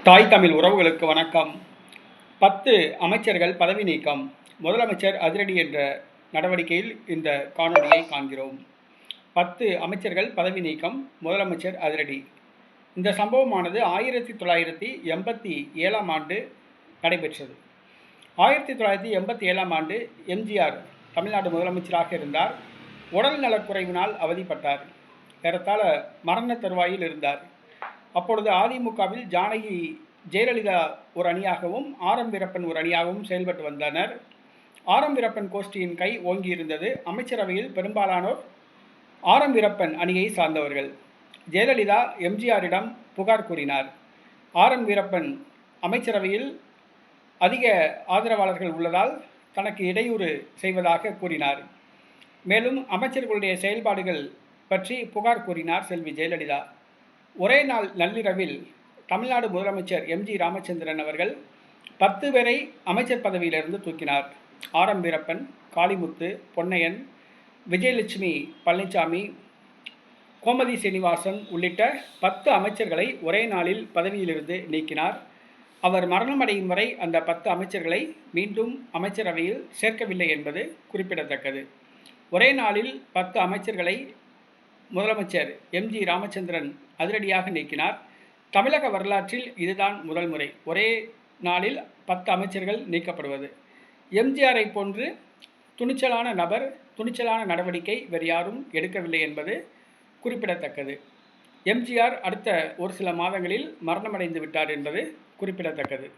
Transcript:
தாய் தமிழ் உறவுகளுக்கு வணக்கம். 10 அமைச்சர்கள் பதவி நீக்கம். முதலமைச்சர் அதிரடி என்ற நடவடிக்கையில் இந்த காணொலியை காண்கிறோம். 10 அமைச்சர்கள் பதவி நீக்கம், முதலமைச்சர் அதிரடி. இந்த சம்பவமானது 1987ஆம் ஆண்டு நடைபெற்றது. 1987ஆம் ஆண்டு எம்ஜிஆர் தமிழ்நாடு முதலமைச்சராக இருந்தார். உடல் நலக்குறைவினால் அவதிப்பட்டார். ஏறத்தாழ மரண தருவாயில் இருந்தார். அப்பொழுது அதிமுகவில் ஜானகி, ஜெயலலிதா ஒரு அணியாகவும், ஆர்.எம். வீரப்பன் ஒரு அணியாகவும் செயல்பட்டு வந்தனர். ஆர்.எம். வீரப்பன் கோஷ்டியின் கை ஓங்கி இருந்தது. அமைச்சரவையில் பெரும்பாலானோர் ஆர்.எம். வீரப்பன் அணியை சார்ந்தவர்கள். ஜெயலலிதா எம்ஜிஆரிடம் புகார் கூறினார். ஆர்.எம். வீரப்பன் அமைச்சரவையில் அதிக ஆதரவாளர்கள் உள்ளதால் தனக்கு இடையூறு செய்வதாக கூறினார். மேலும் அமைச்சர்களுடைய செயல்பாடுகள் பற்றி புகார் கூறினார் செல்வி ஜெயலலிதா. ஒரே நாள் நள்ளிரவில் தமிழ்நாடு முதலமைச்சர் எம்.ஜி. ராமச்சந்திரன் அவர்கள் 10 பேரை அமைச்சர் பதவியிலிருந்து தூக்கினார். ஆர்.எம். வீரப்பன், காளிமுத்து, பொன்னையன், விஜயலட்சுமி பழனிசாமி, கோமதி சீனிவாசன் உள்ளிட்ட 10 அமைச்சர்களை ஒரே நாளில் பதவியிலிருந்து நீக்கினார். அவர் மரணமடையும் வரை அந்த 10 அமைச்சர்களை மீண்டும் அமைச்சரவையில் சேர்க்கவில்லை என்பது குறிப்பிடத்தக்கது. ஒரே நாளில் 10 அமைச்சர்களை முதலமைச்சர் எம்.ஜி. ராமச்சந்திரன் அதிரடியாக நீக்கினார். தமிழக வரலாற்றில் இதுதான் முதல் முறை ஒரே நாளில் 10 அமைச்சர்கள் நீக்கப்படுவது. எம்ஜிஆரை போன்று துணிச்சலான நபர், துணிச்சலான நடவடிக்கை வேறு யாரும் எடுக்கவில்லை என்பது குறிப்பிடத்தக்கது. எம்ஜிஆர் அடுத்த ஒரு சில மாதங்களில் மரணமடைந்து விட்டார் என்பது குறிப்பிடத்தக்கது.